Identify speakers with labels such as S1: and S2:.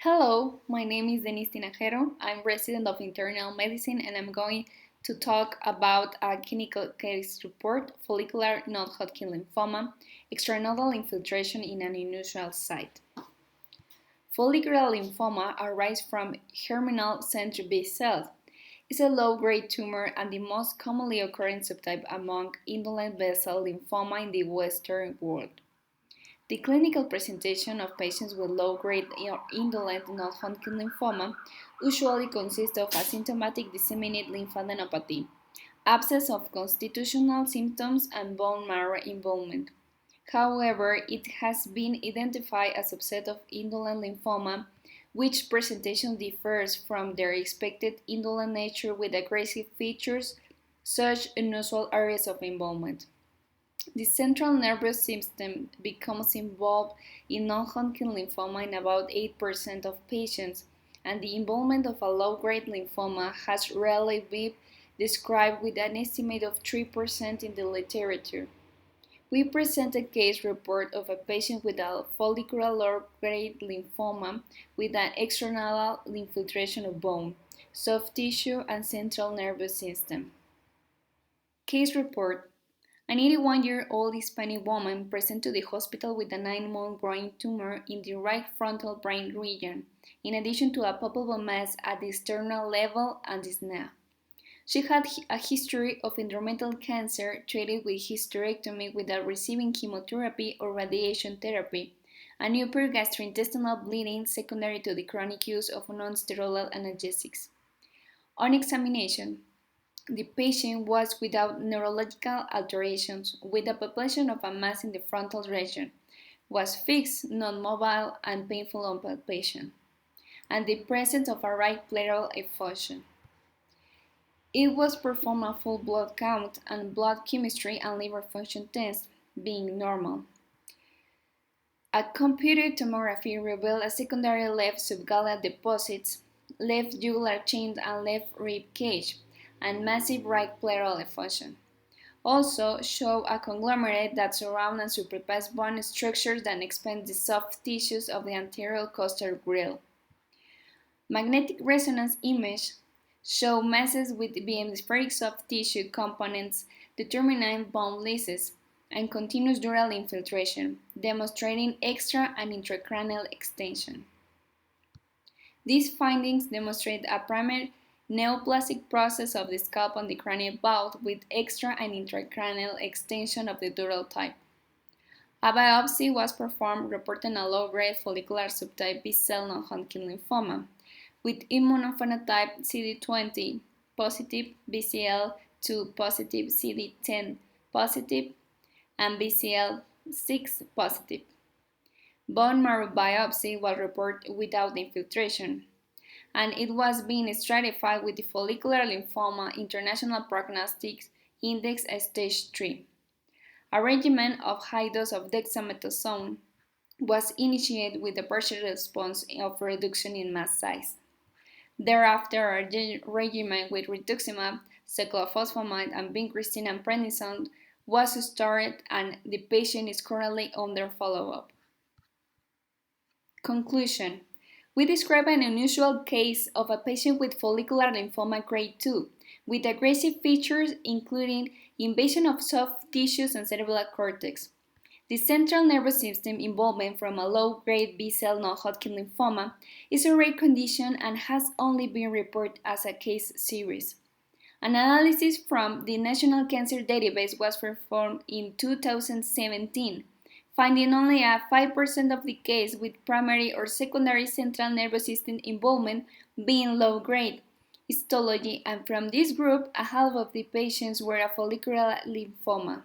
S1: Hello, my name is DENISSE TINAJERO. I'm resident of internal medicine and I'm going to talk about a clinical case report, follicular non-Hodgkin lymphoma, extranodal infiltration in an unusual site. Follicular lymphoma arises from germinal central B cells. It's a low-grade tumor and the most commonly occurring subtype among indolent B-cell lymphoma in the Western world. The clinical presentation of patients with low-grade or indolent non-Hodgkin lymphoma usually consists of asymptomatic disseminated lymphadenopathy, absence of constitutional symptoms, and bone marrow involvement. However, it has been identified as a subset of indolent lymphoma, which presentation differs from their expected indolent nature with aggressive features, such unusual areas of involvement. The central nervous system becomes involved in non-Hodgkin lymphoma in about 8% of patients, and the involvement of a low-grade lymphoma has rarely been described with an estimate of 3% in the literature. We present a case report of a patient with a follicular low-grade lymphoma with an extranodal infiltration of bone, soft tissue, and central nervous system. Case report. An 81-year-old Hispanic woman presented to the hospital with a 9-month growing tumor in the right frontal brain region, in addition to a palpable mass at the sternal level and the SNA. She had a history of endometrial cancer treated with hysterectomy without receiving chemotherapy or radiation therapy, and upper gastrointestinal bleeding secondary to the chronic use of non-steroidal analgesics. On examination, the patient was without neurological alterations, with a palpation of a mass in the frontal region, was fixed, non-mobile, and painful on palpation, and the presence of a right pleural effusion. It was performed a full blood count and blood chemistry and liver function tests, being normal. A computed tomography revealed a secondary left subgallate deposits, left jugular chain and left rib cage, and massive right pleural effusion. Also show a conglomerate that surround and supervise bone structures that expand the soft tissues of the anterior costal grill. Magnetic resonance images show masses with hemispheric soft tissue components determining bone leases and continuous dural infiltration, demonstrating extra and intracranial extension. These findings demonstrate a primary neoplastic process of the scalp on the cranial vault with extra and intracranial extension of the dural type. A biopsy was performed reporting a low-grade follicular subtype B-cell non-Hodgkin lymphoma with immunophenotype CD20 positive, BCL2 positive, CD10 positive, and BCL6 positive. Bone marrow biopsy was reported without infiltration, and it was being stratified with the Follicular Lymphoma International Prognostic Index Stage 3. A regimen of high dose of dexamethasone was initiated with a partial response of reduction in mass size. Thereafter, a regimen with rituximab, cyclophosphamide, and vincristine and prednisone was started, and the patient is currently under follow-up. Conclusion. We describe an unusual case of a patient with follicular lymphoma grade 2, with aggressive features including invasion of soft tissues and cerebral cortex. The central nervous system involvement from a low-grade B-cell non-Hodgkin lymphoma is a rare condition and has only been reported as a case series. An analysis from the National Cancer Database was performed in 2017, finding only a 5% of the case with primary or secondary central nervous system involvement being low-grade histology, and from this group, a half of the patients were a follicular lymphoma.